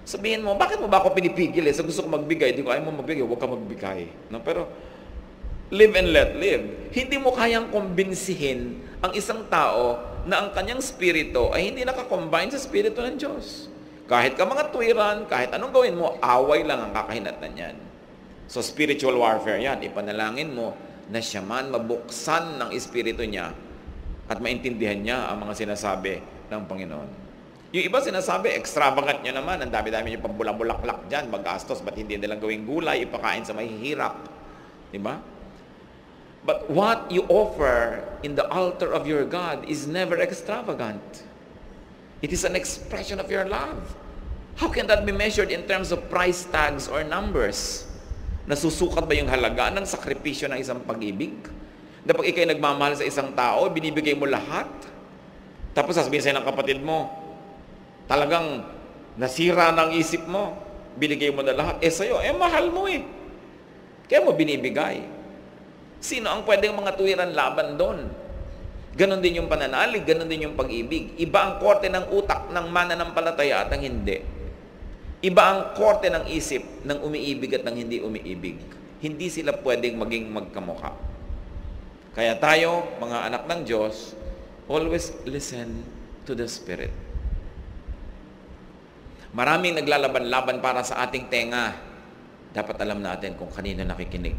Sabihin mo, bakit mo ba ako pinipigil eh? Sa gusto ko magbigay, di ko ayaw mo magbigay, huwag ka magbigay. No? Pero, live and let live. Hindi mo kayang kumbinsihin ang isang tao na ang kanyang spirito ay hindi nakakombine sa spirito ng Diyos. Kahit ka mga tuwiran, kahit anong gawin mo, away lang ang kakahinatnan yan. So spiritual warfare yan. Ipanalangin mo na siya man mabuksan ng espiritu niya at maintindihan niya ang mga sinasabi ng Panginoon. Yung iba sinasabi, extravagant nyo naman, ang dami-dami nyo pambulak-bulaklak dyan, magastos, ba't hindi nilang gawing gulay, ipakain sa mahihirap. Diba? But what you offer in the altar of your God is never extravagant. It is an expression of your love. How can that be measured in terms of price tags or numbers? Nasusukat ba yung halaga ng sakripisyo ng isang pag-ibig? Na pag ikay nagmamahal sa isang tao, binibigay mo lahat? Tapos sasabihin sa'yo ng kapatid mo, talagang nasira ng isip mo, binigay mo na lahat. Sa'yo, mahal mo eh. Kaya mo binibigay. Sino ang pwedeng mga tuwiran laban doon? Ganon din yung pananalig, ganon din yung pag-ibig. Iba ang korte ng utak ng mananampalataya at ang hindi. Iba ang korte ng isip ng umiibig at ng hindi umiibig. Hindi sila pwedeng maging magkamukha. Kaya tayo, mga anak ng Diyos, always listen to the Spirit. Maraming naglalaban-laban para sa ating tenga. Dapat alam natin kung kanino nakikinig.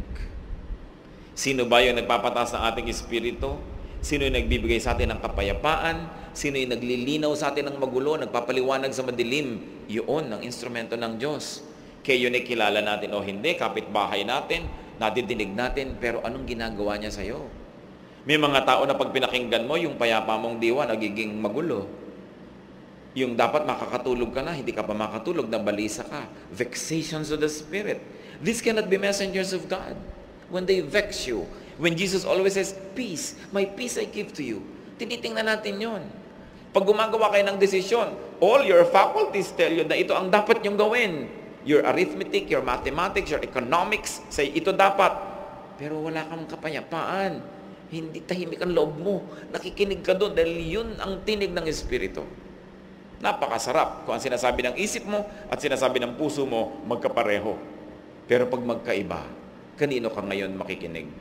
Sino ba yung nagpapataas ng ating espiritu? Sino yung nagbibigay sa atin ng kapayapaan? Sino yung naglilinaw sa atin ng magulo, nagpapaliwanag sa madilim? Yun ang instrumento ng Diyos. Kaya yun ay kilala natin o hindi, kapitbahay natin, nadidinig natin, pero anong ginagawa niya sa'yo? May mga tao na pag pinakinggan mo, yung payapa mong diwa, nagiging magulo. Yung dapat makakatulog ka na, hindi ka pa makatulog, nabalisa ka. Vexations of the Spirit. These cannot be messengers of God. When they vex you, when Jesus always says, peace, my peace I give to you. Tinitingnan natin yon. Pag gumagawa kayo ng desisyon, all your faculties tell you na ito ang dapat nyong gawin. your arithmetic, your mathematics, your economics, say, ito dapat. Pero wala kang kapayapaan. Hindi tahimik ang loob mo. Nakikinig ka doon dahil yun ang tinig ng Espiritu. Napakasarap kung ang sinasabi ng isip mo at sinasabi ng puso mo magkapareho. Pero pag magkaiba, kanino ka ngayon makikinig?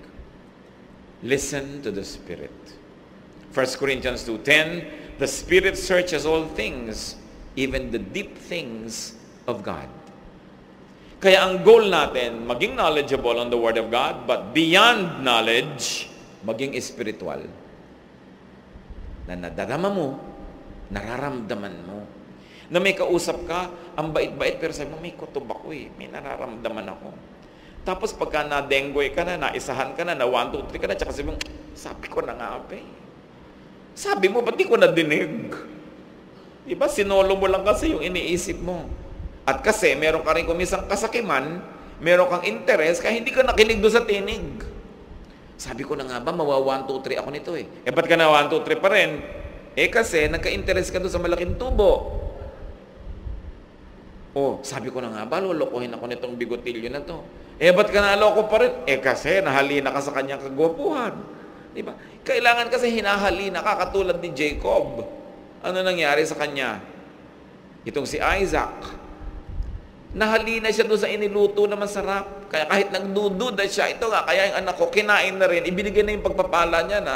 Listen to the Spirit. 1 Corinthians 2:10, the Spirit searches all things, even the deep things of God. Kaya ang goal natin, maging knowledgeable on the Word of God, but beyond knowledge, maging spiritual. Na nadarama mo, nararamdaman mo. Na may kausap ka, ang bait-bait, pero sabi mo, may kutob ako may nararamdaman ako. Tapos pagka na-denggoy ka na, naisahan ka na, na 1, 2, 3 ka na, tsaka sabi mo, sabi ko na nga Sabi mo, ba't di ko nadinig? Diba, sinolo mo lang kasi yung iniisip mo. At kasi, meron ka rin kumisang kasakiman, meron kang interest, kaya hindi ka nakinig doon sa tinig. Sabi ko na nga ba, mawa 1, 2, 3 ako nito ba't ka na 1, 2, 3 pa rin? Kasi, nagka-interest ka doon sa malaking tubo. Sabi ko na nga ba, lolokohin ako nitong bigotilyo na to. Ba't ka naloko pa rin? Kasi, nahalina ka sa kanyang kagwapuhan. Diba? Kailangan kasi hinahalina ka, katulad ni Jacob. Ano nangyari sa kanya? Itong si Isaac. Nahalina siya doon sa iniluto na masarap. Kaya kahit nagdududa siya, ito nga, kaya yung anak ko, kinain na rin. Ibinigay na yung pagpapala niya na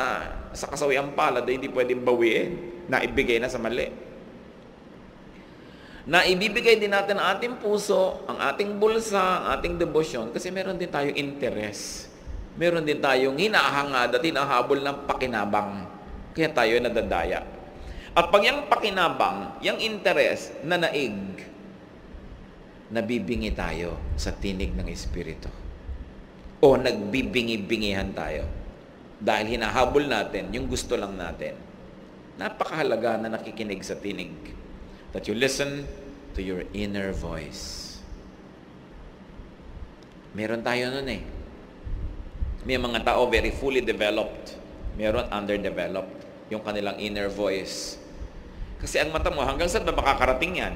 sa kasawiang palad, hindi pwedeng bawiin. Na ibigay na sa mali. Na ibibigay din natin ang ating puso, ang ating bulsa, ang ating debosyon, kasi meron din tayong interest. Meron din tayong hinahangad at hinahabol ng pakinabang. Kaya tayo nadadaya. At pag yung pakinabang, yung interest na naig, nabibingi tayo sa tinig ng Espiritu. O nagbibingi-bingihan tayo. Dahil hinahabol natin yung gusto lang natin. Napakahalaga na nakikinig sa tinig. That you listen to your inner voice. Meron tayo nun May mga tao very fully developed. Meron underdeveloped. Yung kanilang inner voice. Kasi ang mata mo, hanggang saan ba makakarating yan?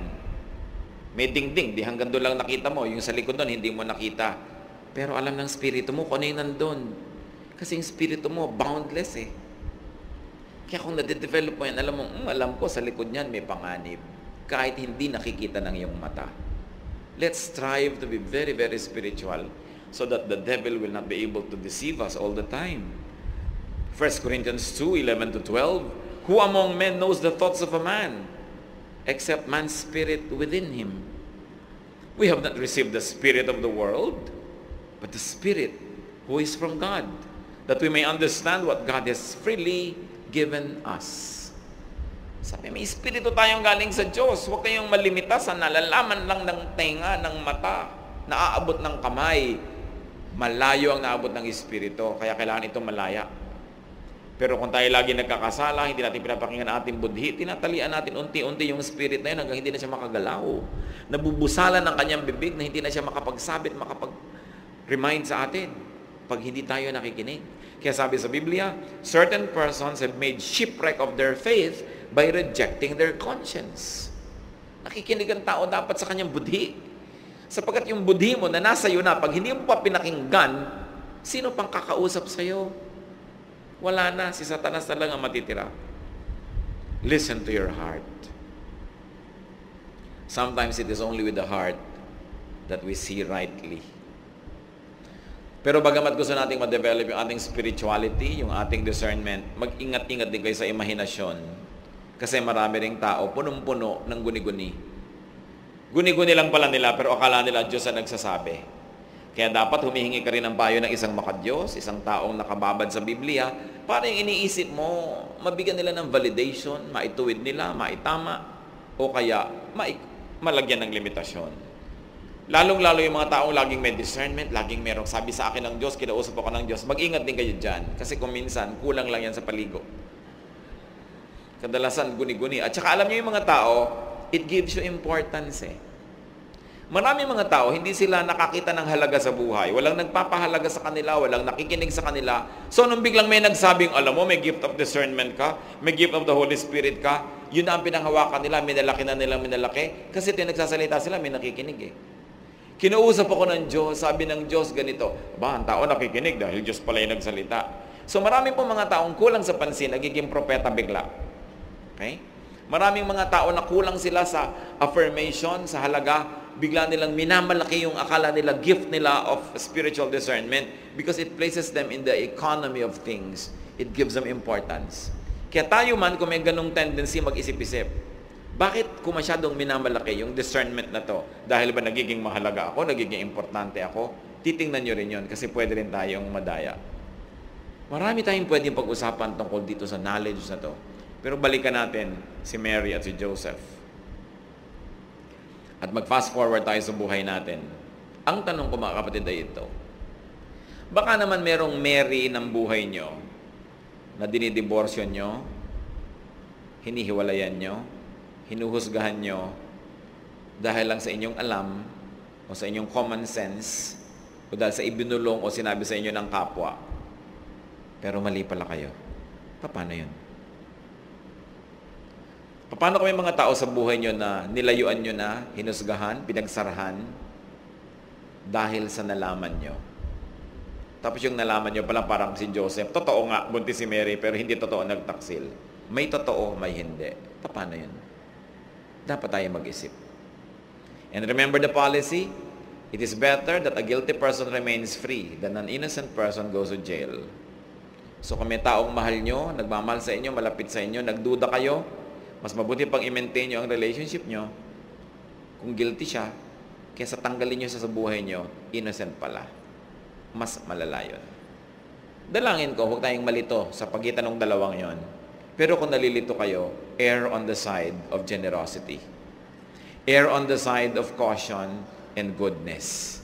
May dingding, di hanggang doon lang nakita mo. Yung sa likod doon, hindi mo nakita. Pero alam ng spirito mo kung ano yung nandun. Kasi yung spirito mo, boundless Kaya kung nade-develop mo yan, alam ko sa likod niyan may panganib. Kahit hindi nakikita ng iyong mata. Let's strive to be very, very spiritual so that the devil will not be able to deceive us all the time. 1 Corinthians 2:11-12, who among men knows the thoughts of a man, except man's spirit within him? We have not received the spirit of the world, but the Spirit who is from God, that we may understand what God has freely given us. Sabi, may espiritu tayong galing sa Diyos. Huwag kayong malimita sa nalalaman lang ng tenga, ng mata, naaabot ng kamay. Malayo ang naabot ng espiritu, kaya kailangan itong malaya. Pero kung tayo lagi nagkakasala, hindi natin pinapakinggan ang ating budhi, tinatalian natin unti-unti yung spirit na yun hanggang hindi na siya makagalaw. Nabubusalan ng kanyang bibig na hindi na siya makapagsabit, makapag-remind sa atin pag hindi tayo nakikinig. Kaya sabi sa Biblia, certain persons have made shipwreck of their faith by rejecting their conscience. Nakikinig ang tao dapat sa kanyang budhi. Sapagkat yung budhi mo na nasa iyo na, pag hindi mo pa pinakinggan, sino pang kakausap sa iyo? Wala na, si Satanas na lang ang matitira. Listen to your heart. Sometimes it is only with the heart that we see rightly. Pero bagamat gusto nating ma-develop yung ating spirituality, yung ating discernment, mag-ingat-ingat din kayo sa imahinasyon. Kasi marami ring tao, punong-puno ng guni-guni. Guni-guni lang pala nila, pero akala nila Diyos ang nagsasabi. Kaya dapat humihingi ka rin ng payo ng isang makadiyos, isang taong nakababad sa Biblia, para yung iniisip mo, mabigyan nila ng validation, maituwid nila, maitama, o kaya malagyan ng limitasyon. Lalong-lalo yung mga taong laging may discernment, laging merong sabi sa akin ng Diyos, kinausap ako ng Diyos, mag-ingat din kayo dyan. Kasi kung minsan, kulang lang yan sa paligo. Kadalasan, guni-guni. At saka alam niyo yung mga tao, it gives you importance Maraming mga tao, hindi sila nakakita ng halaga sa buhay. Walang nagpapahalaga sa kanila, walang nakikinig sa kanila. So, nung biglang may nagsabing, alam mo, may gift of discernment ka, may gift of the Holy Spirit ka, yun na ang pinanghawakan nila, minalaki na nilang minalaki. Kasi ito yung nagsasalita sila, may nakikinig Kinausap ako ng Diyos, sabi ng Diyos ganito. Ba, ang tao nakikinig dahil Diyos pala yung nagsalita. So maraming po mga taong kulang sa pansin, nagiging propeta bigla. Okay? Maraming mga tao na kulang sila sa affirmation, sa halaga, bigla nilang minamalaki yung akala nila, gift nila of spiritual discernment because it places them in the economy of things. It gives them importance. Kaya tayo man, kung may ganong tendency mag-isip-isip, bakit kung masyadong minamalaki yung discernment na to? Dahil ba nagiging mahalaga ako, nagiging importante ako? Titingnan nyo rin yun kasi pwede rin tayong madaya. Marami tayong pwedeng pag-usapan tungkol dito sa knowledge na to. Pero balikan natin si Mary at si Joseph. At mag-fast forward tayo sa buhay natin. Ang tanong ko mga kapatid ay ito. Baka naman merong Mary ng buhay nyo na dinidiborsyo nyo, hinihiwalayan nyo, hinuhusgahan nyo dahil lang sa inyong alam o sa inyong common sense o dahil sa ibinulong o sinabi sa inyo ng kapwa. Pero mali pala kayo. Paano yun? Paano kung may mga tao sa buhay nyo na nilayuan nyo na, hinusgahan, pinagsarahan dahil sa nalaman nyo? Tapos yung nalaman nyo pala parang si Joseph, totoo nga, buntis si Mary, pero hindi totoo nagtaksil. May totoo, may hindi. Paano yun? Dapat tayo mag-isip. And remember the policy, it is better that a guilty person remains free than an innocent person goes to jail. So kung may taong mahal nyo, nagmamahal sa inyo, malapit sa inyo, nagduda kayo, mas mabuti pang i-maintain nyo ang relationship nyo kung guilty siya, kaysa tanggalin nyo sa buhay nyo, innocent pala. Mas malala yun. Dalangin ko, huwag tayong malito sa pagitan ng dalawang yon. Pero kung nalilito kayo, err on the side of generosity. Err on the side of caution and goodness.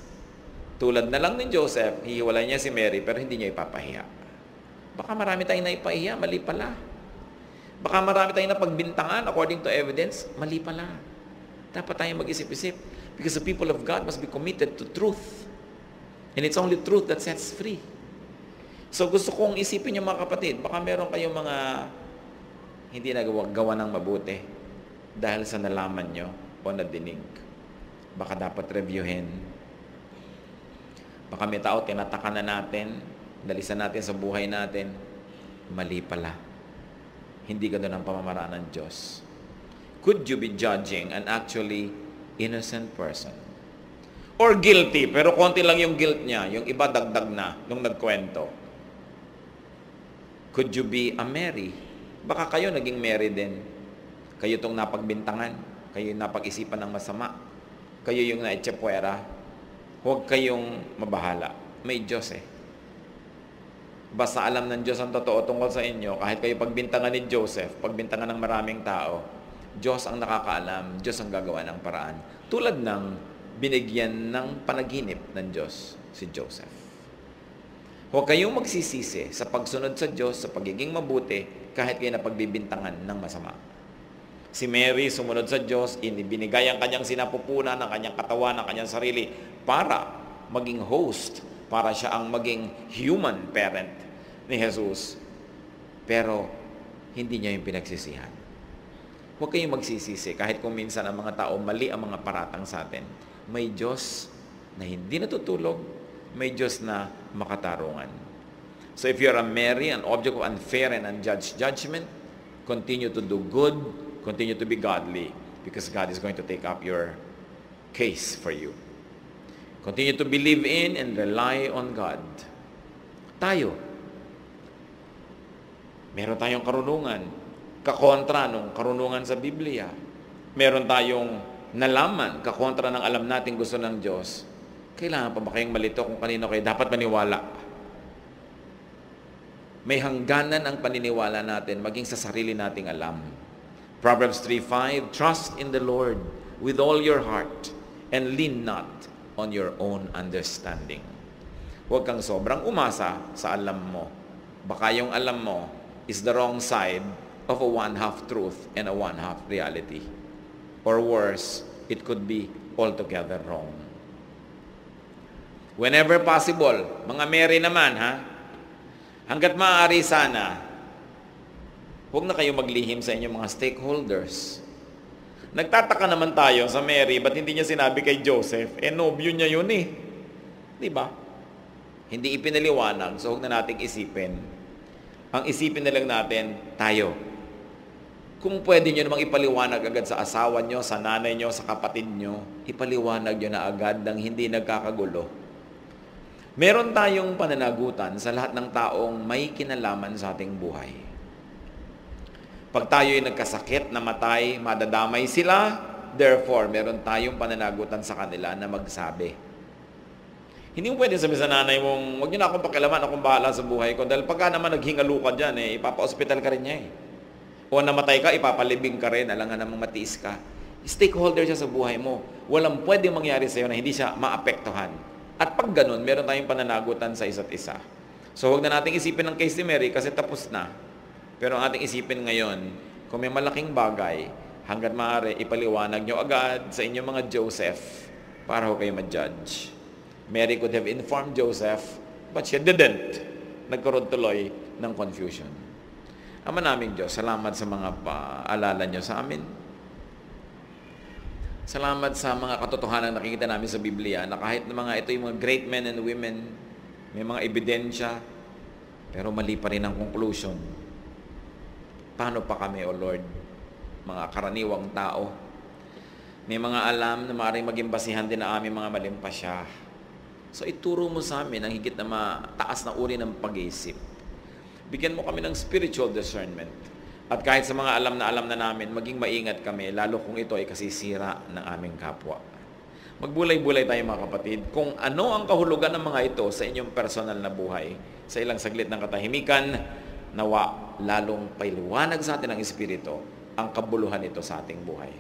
Tulad na lang ni Joseph, hihiwalay niya si Mary, pero hindi niya ipapahiya. Baka marami tayong naipahiya, mali pala. Baka marami tayong napagbintangan according to evidence, mali pala. Dapat tayong mag-isip-isip. Because the people of God must be committed to truth. And it's only truth that sets free. So gusto kong isipin niyo mga kapatid, baka meron kayong mga hindi nagawa ng mabuti dahil sa nalaman nyo o nadinig. Baka dapat reviewin. Baka may tao tinataka na natin, dalisan natin sa buhay natin, mali pala. Hindi ganoon ang pamamaraan ng Diyos. Could you be judging an actually innocent person? Or guilty, pero konti lang yung guilt niya, yung iba dagdag na nung nagkwento. Could you be a Mary? Baka kayo naging Mary din. Kayo itong napagbintangan, kayo yung napag-isipan ng masama, kayo yung naitsepwera. Huwag kayong mabahala. May Diyos eh. Basta alam ng Diyos ang totoo tungkol sa inyo, kahit kayo pagbintangan ni Joseph, pagbintangan ng maraming tao, Diyos ang nakakaalam, Diyos ang gagawa ng paraan. Tulad ng binigyan ng panaginip ng Diyos si Joseph. Huwag kayong magsisisi sa pagsunod sa Diyos, sa pagiging mabuti, kahit kayo napagbibintangan ng masama. Si Mary sumunod sa Diyos, binigay ang kanyang sinapupunan, ng kanyang katawan, ng kanyang sarili, para maging host, para siya ang maging human parent ni Jesus. Pero, hindi niya yung pinagsisihan. Huwag kayong magsisisi, kahit kung minsan ang mga tao, mali ang mga paratang sa atin. May Diyos na hindi natutulog, may Diyos na makatarungan. So if you're a Mary, an object of unfair and unjudged judgment, continue to do good, continue to be godly, because God is going to take up your case for you. Continue to believe in and rely on God. Tayo, meron tayong karunungan, kakontra nung karunungan sa Biblia. Meron tayong nalaman, kakontra ng alam natin gusto ng Diyos. Kailangan pa ba kayong malito kung kanino kayo dapat maniwala? May hangganan ang paniniwala natin maging sa sarili nating alam. Proverbs 3:5, trust in the Lord with all your heart and lean not on your own understanding. Huwag kang sobrang umasa sa alam mo. Baka yung alam mo is the wrong side of a one-half truth and a one-half reality. Or worse, it could be altogether wrong. Whenever possible, mga Mary naman, hanggat maaari sana, huwag na kayo maglihim sa inyong mga stakeholders. Nagtataka naman tayo sa Mary, ba't hindi niya sinabi kay Joseph? Nobyo niya yun eh. Di ba? Hindi ipinaliwanag, so huwag na nating isipin. Ang isipin na lang natin, tayo. Kung pwede nyo namang ipaliwanag agad sa asawa nyo, sa nanay nyo, sa kapatid nyo, ipaliwanag nyo na agad nang hindi nagkakagulo. Meron tayong pananagutan sa lahat ng taong may kinalaman sa ating buhay. Pag tayo'y nagkasakit, namatay, madadamay sila, therefore, meron tayong pananagutan sa kanila na magsabi. Hindi mo pwede sabihin sa nanay mong, huwag niyo na akong pakialaman, akong bahala sa buhay ko. Dahil pagka naman naghingalo ka dyan, ipapa-hospital ka rin niya eh. O namatay ka, ipapalibing ka rin, alangan namang matiis ka. Stakeholder siya sa buhay mo. Walang pwedeng mangyari sa'yo na hindi siya maapektuhan. At pag ganun, meron tayong pananagutan sa isa't isa. So huwag na nating isipin ng case ni Mary kasi tapos na. Pero ang ating isipin ngayon, kung may malaking bagay, hanggat maaari, ipaliwanag nyo agad sa inyong mga Joseph para ho kayo ma-judge. Mary could have informed Joseph, but she didn't. Nagkaroon tuloy ng confusion. Ama naming Diyos, salamat sa mga paalala nyo sa amin. Salamat sa mga katotohanan na nakikita namin sa Biblia na kahit na mga ito yung mga great men and women, may mga ebidensya, pero mali pa rin ang conclusion. Paano pa kami, O Lord, mga karaniwang tao? May mga alam na maaaring maging basihan din na aming mga malimpasya. So ituro mo sa amin ang higit na mataas na uri ng pag-iisip. Bigyan mo kami ng spiritual discernment. At kahit sa mga alam na namin, maging maingat kami, lalo kung ito ay kasisira ng aming kapwa. Magbulay-bulay tayo mga kapatid, kung ano ang kahulugan ng mga ito sa inyong personal na buhay. Sa ilang saglit ng katahimikan, nawa lalong pailiwanag sa atin ng Espiritu ang kabuluhan nito sa ating buhay.